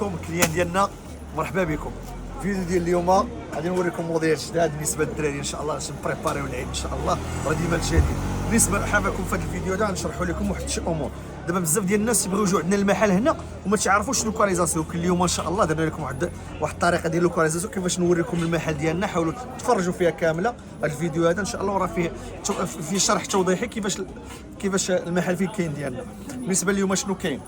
كم كليان ديالنا مرحبا بكم. الفيديو ديال اليوم غادي نوريكم موديلات جداد بالنسبه للدراري ان شاء الله باش نبريباريو العيد ان شاء الله راه ديما الجديد. بالنسبه لحابكم في هذا الفيديو دا نشرحوا لكم واحد شي امور. دابا بزاف ديال الناس يبغيو يجوا عندنا المحل هنا وما تعرفوش لوكاليزاسيون. اليوم ان شاء الله درنا لكم واحد الطريقه ديال لوكاليزاسيون كيفاش نوريكم المحل ديالنا. حاولوا تفرجوا فيها كامله. هذا الفيديو هذا ان شاء الله راه فيه شرح توضيحي كيفاش المحل فين كاين ديالنا. بالنسبه اليوم شنو كاين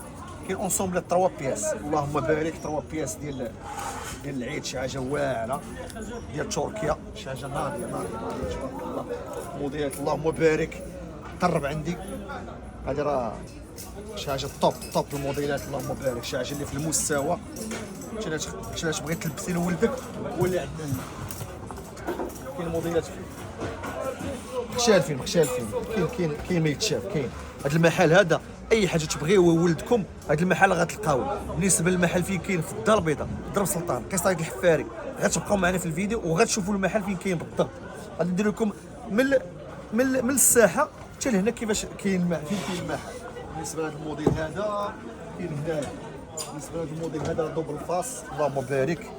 اونسومبل 3 بياس. اللهم بارك 3 بياس ديال العيد. شي حاجه واعره ديال تركيا، شي حاجه ناضيه تبارك الله. موديلات اللهم بارك. قرب عندي هذه راه شي حاجه توب الموديلات اللهم بارك. شي حاجه اللي في المستوى. علاش بغيت تلبسي لولدك هو اللي عندنا هنا. كاين موديلات مختلفين كاين ما يتشاف. كاين هذا المحل هذا اي حاجه تبغيوها ولدكم هذا المحل غتلقاوه. بالنسبه للمحل فين كاين في الدار البيضاء ضرب سلطان قصايد الحفاري. غتبقاو معنا في الفيديو وغتشوفوا المحل فين كاين بالضبط. غادي ندير لكم من الساحه حتى لهنا كيفاش كاين فين كاين المحل. بالنسبه لهذا الموديل هذا كاين هنايا. بالنسبه لهذا الموديل هذا دوبل فاس اللهم بارك.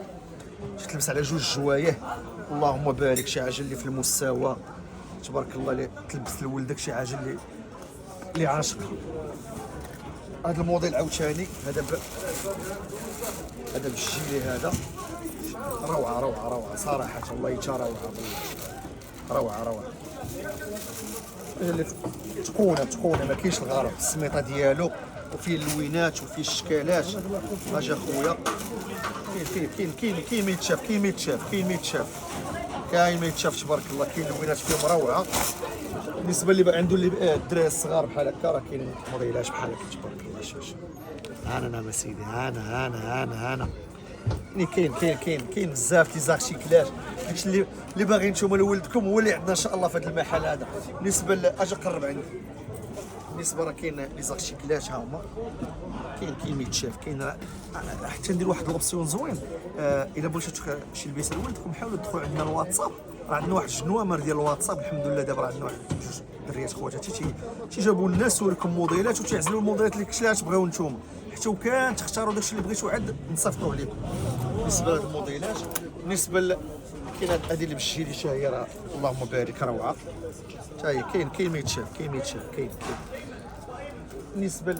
تلبس على جوج جوايه اللهم بارك. شي حاجه اللي في المستوى تبارك الله اللي تلبس لولدك شي حاجه اللي عاشقها. هذا الموديل عاوتاني هذا بالجيلي هذا روعه صراحه الله يتروعه روعه اللي تقونه ما كاينش الغرض. السميطه ديالو وفيه اللوينات وفيه الشكالات. اجا خويا كاين ما يتشاف تبارك الله. كاين اللوينات فيهم روعه. بالنسبه اللي عنده الدراري الصغار بحال هكا راه كاين موديلات بحال هكا تبارك الله. شوف انا سيدي انا كاين بزاف لي زارتيكلات. داكشي اللي باغيين نتوما لولدكم هو اللي عندنا ان شاء الله في هذا المحل هذا. بالنسبه اجي قرب عندي. بالنسبه راه كاين لي زارتيكلات ها هما. كاين ما يتشاف. كاين حتى ندير واحد لوبسيون زوين. الا بغيتو شي لبسه لولدكم حاولوا تدخلوا عندنا الواتساب. راه عندنا واحد الجنوامر ديال الواتساب الحمد لله. دابا راه عندنا واحد جوج دريات خواتاتي تيجابوا الناس وريكم موديلات وتيعزلوا الموديلات اللي كلشي تبغيو نتوما حتى وكان تختاروا داكشي اللي بغيتو عاد نصيفطوه لكم. بالنسبه لهاد الموديلات بالنسبه كاين هذه اللي بالجيلي حتى هي راه اللهم بارك روعه. حتى هي كاين ما يتشاف كاين. بالنسبه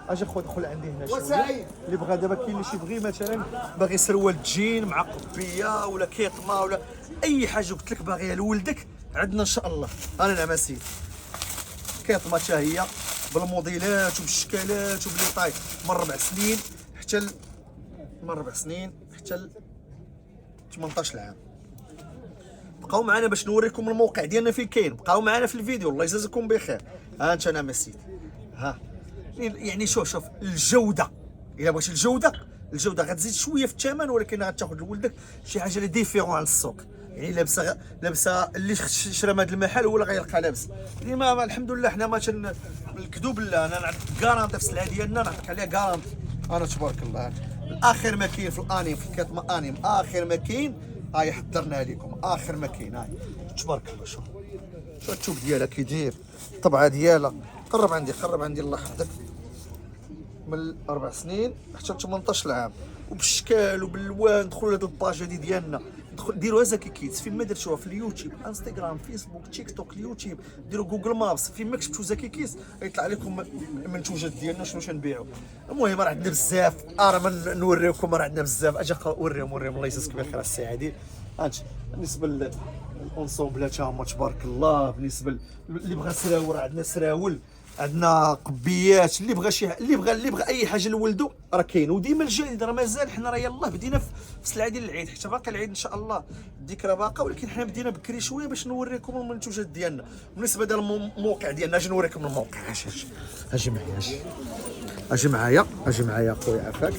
اجي خويا دخل عندي هنا شويه اللي بغى. دابا كاين اللي يبغي مثلا باغي سروال جين مع قبيه ولا كيطمه ولا اي حاجه قلت لك باغيها لولدك عندنا ان شاء الله. انا نعم سيدي كيطمه حتى هي بالموديلات وبالشكالات وبلي طاي من 4 سنين حتى من 4 سنين حتى 18 عام. بقاو معنا باش نوريكم الموقع ديالنا فين كاين. بقاو معنا في الفيديو الله يجازيكم بخير. ها انت انا سيدي ها يعني شوف الجوده. الا بغيتي الجوده غتزيد شويه في الثمن ولكن غتاخذ لولدك شي حاجه اللي ديفيرون على السوق. يعني لابسه اللي شرا من هذا المحل هو اللي غيلقى لابس. ديما الحمد لله حنا ما الكذوب لا. انا نعطيك كارانتي في السلعه ديالنا نعطيك عليها كارانتي. انا تبارك الله اخر ما كاين في الانيم في الكتمه انيم اخر ما كاين. هاي حضرناها لكم اخر ما كاين. هاي تبارك الله. شوف الثوب ديالها كي داير الطبعه ديالها. قرب عندي الله يحفظك. من 4 سنين حتى 18 عام وبالشكال وبالالوان. دخلوا لهاد الباج هادي ديالنا ديروها زكي كيدز. فين ما درتوها في اليوتيوب انستغرام فيسبوك تيك توك اليوتيوب ديروا جوجل مابس. فين ما كتبتوا زكي كيدز يطلع لكم المنتوجات ديالنا شنو تنبيعوا. المهم راه عندنا بزاف. راه نوريكم راه عندنا بزاف. اجي وريهم الله يجازيك بخير السي عادل. هانت بالنسبه للانسومبلات هما تبارك الله. بالنسبه اللي بغى سراول راه عندنا سراول عندنا قبيات. اللي بغى اي حاجه لولدو راه كاين. وديما الجديد راه مازال حنا راه يلاه بدينا في السلعه ديال العيد حتى باقي العيد ان شاء الله الذكرى باقا ولكن حنا بدينا بكري شويه باش نوريكم المنتوجات ديالنا. بالنسبه ديال الموقع ديالنا اجي نوريكم الموقع. اجي معايا خويا عافاك.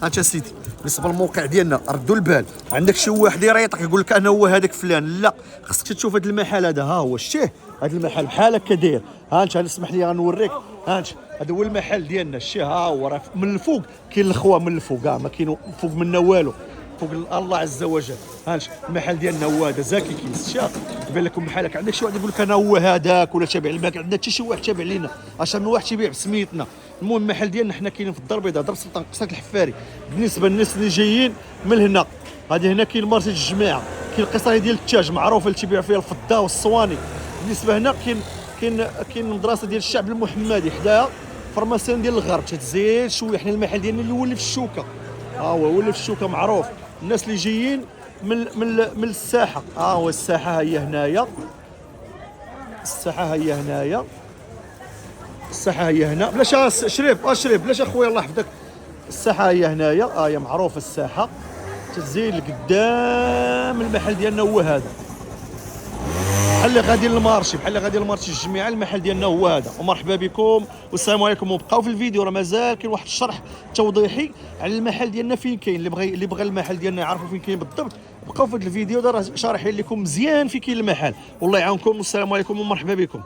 انت سيدي بالنسبه للموقع ديالنا ردوا البال. عندك شي واحد يريطك يقول لك انا هو هذاك فلان. لا خاصك تشوف هذا المحل هذا. ها هو شتيه هذا المحل بحال هكا داير. ها انت اسمح لي غنوريك. ها انت هذا هو المحل ديالنا. شتيه ها هو راه من الفوق كاين الخوا من الفوق ما كاين فوق منا والو. فوق الله عز وجل. ها انت المحل ديالنا هو هذا زكي كيس. شاف يبان لكم بحالك. عندك شي واحد يقول لك انا هو هذاك ولا تابع لي. ما عندنا حتى شي واحد تابع لينا. اش من واحد تيبيع بسميتنا. المهم المحل ديالنا حنا كاينين في الدار البيضاء، درب سلطان قصه الحفاري. بالنسبه للناس اللي جايين من هنا، غادي هنا كاين مارشي الجماعه، كاين القصريه ديال التاج معروفه اللي تيبيعوا فيها الفضه والصواني. بالنسبه هنا كاين المدرسه ديال الشعب المحمدي حداها فرماسيون ديال الغرب، تزيد شويه. حنا المحل ديالنا اللي ولف الشوكه، هو ولف الشوكه معروف. الناس اللي جايين من الساحه، هو الساحه هي هنايا، الساحه هي هنايا، الساحه هي هنا. بلاش شريف شريف، بلاش اخويا الله يحفظك. الساحه هي هنايا، هي معروفه الساحه. تزيد لقدام المحل ديالنا هو هذا، بحال اللي غادي للمارشي، بحال اللي غادي للمارشي الجميع. المحل ديالنا هو هذا، ومرحبا بكم والسلام عليكم. وبقاو في الفيديو راه مازال كاين واحد الشرح توضيحي على المحل ديالنا فين كاين. اللي بغى المحل ديالنا يعرفوا فين كاين بالضبط، بقاو في هذا الفيديو، راه شارحين لكم مزيان فين كاين المحل. والله يعاونكم والسلام عليكم ومرحبا بكم.